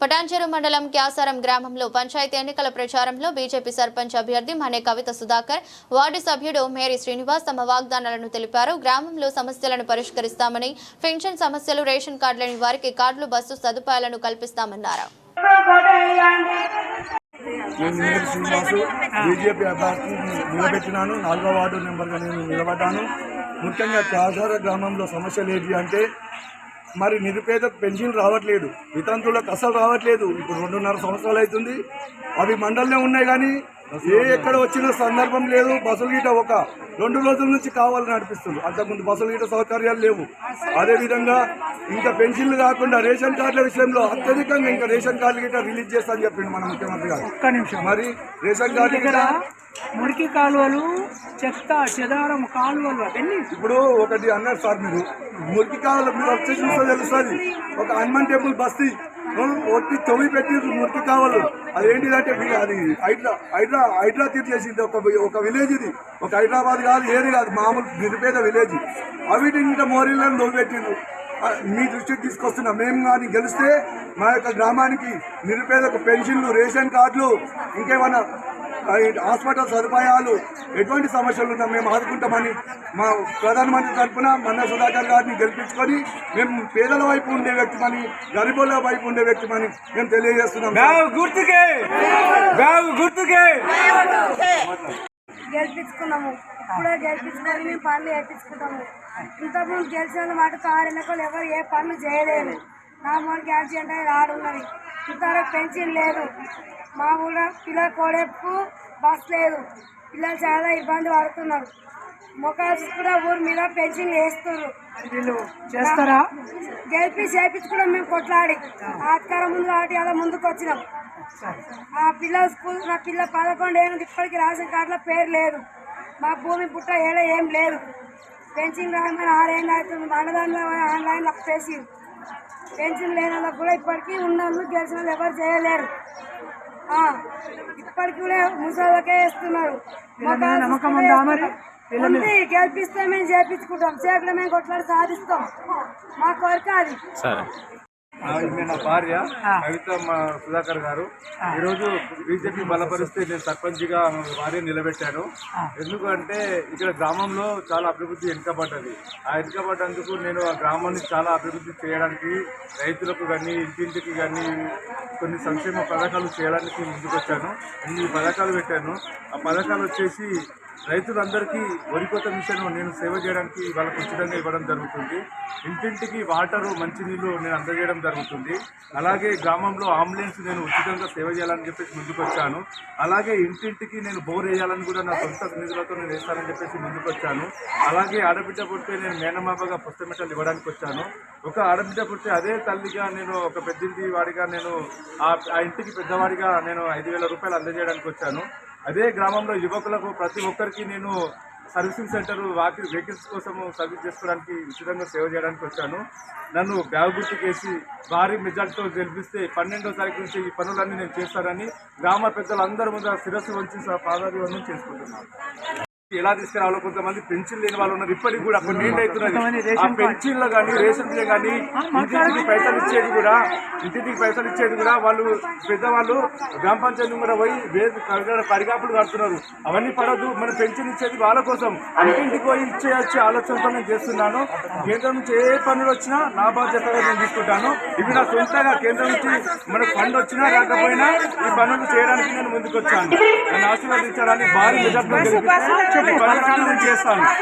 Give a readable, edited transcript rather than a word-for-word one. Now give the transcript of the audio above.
పటాన్చెరు మండలం క్యాసారం గ్రామంలో పంచాయతీ ఎన్నికల ప్రచారంలో బీజేపీ సర్పంచ్ అభ్యర్థి మనే కవిత సుధాకర్, వార్డు సభ్యుడు మేరీ శ్రీనివాస్ తమ వాగ్దానాలను తెలిపారు. గ్రామంలో సమస్యలను పరిష్కరిస్తామని, పెన్షన్ సమస్యలు, రేషన్ కార్డు లేని వారికి కార్డులు, బస్సు సదుపాయాలను కల్పిస్తామన్నారు. బీజేపీ అభ్యర్థిని నిలబెట్టినాను. 4వ వార్డు నెంబర్గా నేను నిలబడ్డాను. ముఖ్యంగా క్యాసార గ్రామంలో సమస్యలు ఏంటి అంటే మరి నిరుపేదకు పెన్షన్ రావట్లేదు, వితంతులకు అసలు రావట్లేదు. ఇప్పుడు 2.5 సంవత్సరాలు అవుతుంది. అవి మండలంలో ఉన్నాయి కానీ ఎక్కడ వచ్చిన సందర్భం లేదు. బస్సులు గీట ఒక 2 రోజుల నుంచి కావాలని నడిపిస్తుంది. అంతకుముందు బస్సులు గీట సౌకర్యాలు లేవు. అదేవిధంగా ఇంకా పెన్షన్లు కాకుండా రేషన్ కార్డుల విషయంలో అత్యధికంగా ఇంకా రేషన్ కార్డులు గిట్ట రిలీజ్ చేస్తా అని చెప్పిండు మన ముఖ్యమంత్రి గారు. మరి రేషన్ కార్డు గిట్ట మురికి కాలువలు, చెత్త చెదారం కాలువలు అవన్నీ ఇప్పుడు ఒకటి అన్నారు సార్, మీరు మురికి కాలువలు మీరు వచ్చి చూస్తే తెలుస్తుంది. ఒక హనుమాన్ టెంపుల్ బస్తీ ఒట్టి తొవి పెట్టి మురికి కావాలి. అదేంటిదంటే అది హైడ్రా తీర్చేసింది. ఒక విలేజ్ ఇది, ఒక హైదరాబాద్ కాదు, ఏది కాదు, మామూలు నిరుపేద విలేజ్. అవిటి ఇంకా మోరీలను తొలిపెట్టిండ్రు. మీ దృష్టికి తీసుకొస్తున్నాం. మేము కానీ గెలిస్తే మా యొక్క గ్రామానికి నిరుపేదకు పెన్షన్లు, రేషన్ కార్డులు, ఇంకేమైనా హాస్పిటల్ సదుపాయాలు, ఎటువంటి సమస్యలు ఉన్నా మేము ఆదుకుంటామని మా ప్రధానమంత్రి తరఫున మన్నా సుధాకర్ గారిని గెలిపించుకొని మేము పేదల వైపు ఉండే వ్యక్తిమని, గరీబుల వైపు ఉండే వ్యక్తిమని మేము తెలియజేస్తున్నాం. గెలిపించుకున్నాము. ఇప్పుడే గెలిపించుకొని మేము పనులు వేయించుకుంటాము. ఇంతకుముందు గెలిచిన వాటికి 6 ఎన్నికలు ఎవరు ఏ పనులు చేయలేదు. నా మూడు యాక్సిడెంట్ అయ్యి రాడున్నది. ఇంతవరకు పెన్షన్ లేదు. మా ఊళ్ళో పిల్లల కోడెప్పు బస్ లేదు. పిల్లలు చాలా ఇబ్బంది పడుతున్నారు. మొక్కలు కూడా ఊరి మీద పెన్షన్ వేస్తున్నారు. చేస్తారా? చేయించుకున్నాం మేము కొట్లాడి. ఆస్కారం ముందు కాబట్టి అలా ముందుకు వచ్చినాం. ఆ పిల్లల స్కూల్, నా పిల్ల 11 ఏళ్ళు ఇప్పటికీ రేషన్ కార్డులో పేరు లేదు. మా భూమి పుట్ట ఏం లేదు. పెన్షన్ రాగానే 6 ఏళ్ళు అవుతుంది. మండలంలో ఆన్లైన్లో అప్పేసి పెన్షన్ లేని వాళ్ళకి కూడా ఇప్పటికీ ఉన్నందుకు గెలిచిన వాళ్ళు ఎవరు చేయలేరు. ఇప్పటికి కూడా ముసలికే వేస్తున్నారు. గెలిపిస్తే మేము చేయించుకుంటాం. చేయకుండా మేము కొట్లాడి సాధిస్తాం. మా కోరిక అది. నా భార్య కవిత సుధాకర్ గారు. ఈరోజు బీజేపీ బలపరిస్తే నేను సర్పంచ్గా భార్య నిలబెట్టాను. ఎందుకంటే ఇక్కడ గ్రామంలో చాలా అభివృద్ధి వెనుకబడ్డది. ఆ వెనుకబడ్డందుకు నేను ఆ గ్రామాన్ని చాలా అభివృద్ధి చేయడానికి, రైతులకు కానీ ఇంటింటికి కానీ కొన్ని సంక్షేమ పథకాలు చేయడానికి ముందుకొచ్చాను. 8 పథకాలు పెట్టాను. ఆ పథకాలు వచ్చేసి రైతులందరికీ వరికోత మిషన్ నేను సేవ చేయడానికి వాళ్ళకు ఉచితంగా ఇవ్వడం జరుగుతుంది. ఇంటింటికి వాటరు, మంచినీళ్ళు నేను అందజేయడం జరుగుతుంది. అలాగే గ్రామంలో అంబులెన్స్ నేను ఉచితంగా సేవ చేయాలని చెప్పేసి ముందుకు వచ్చాను. అలాగే ఇంటింటికి నేను బోర్ వేయాలని కూడా నా సొంత నిధులతో నేను వేస్తానని చెప్పేసి ముందుకు వచ్చాను. అలాగే ఆడబిడ్డ పుడితే నేను మేనమామగా పుస్తమెట్టలు ఇవ్వడానికి వచ్చాను. ఒక ఆడబిడ్డ పుడితే అదే తల్లిగా నేను, ఒక పెద్దింటి వాడిగా నేను ఆ ఇంటికి పెద్దవాడిగా నేను 5,000 రూపాయలు అందజేయడానికి వచ్చాను. అదే గ్రామంలో యువకులకు ప్రతి ఒక్కరికి నేను సర్వీసింగ్ సెంటర్ వెహికల్స్ కోసము సర్వీస్ చేసుకోవడానికి ఉచితంగా సేవ చేయడానికి వచ్చాను. నన్ను బ్యాగ్ గుర్తుకేసి భారీ మెజార్టీతో గెలిపిస్తే 12వ తారీఖు నుంచి ఈ పనులన్నీ నేను చేస్తానని గ్రామ పెద్దలందరి ముందు శిరస్సు వంచి పాదాభివందనం చేసుకుంటున్నాను. ఎలా తీసుకురావాలో కొంతమంది పెన్షన్ లేని వాళ్ళు ఉన్నారు. ఇప్పటికి కూడా కొన్ని నీళ్ళు అవుతున్నది. ఆ పెన్షన్లు కానీ, రేషన్ బియ్యం కానీ, ఇంటింటికి పైసలు ఇచ్చేది కూడా వాళ్ళు పెద్దవాళ్ళు గ్రామ పంచాయతీ కూడా పోయి పరిగాపులు కడుతున్నారు. అవన్నీ పడద్దు. మన పెన్షన్ ఇచ్చేది వాళ్ళ కోసం. ఇంటింటికి పోయి ఇచ్చేయచ్చే ఆలోచనతో నేను చేస్తున్నాను. కేంద్రం నుంచి ఏ పనులు వచ్చినా నా బాధ్యతగా నేను తీసుకుంటాను. ఇవి నా సొంతగా కేంద్రం నుంచి మనకు ఫండ్ వచ్చినా రాకపోయినా ఈ పనులు చేయడానికి నేను ముందుకు వచ్చాను. నన్ను ఆశీర్వదించాలని భారీ మెజార్టీతో చేస్తాను.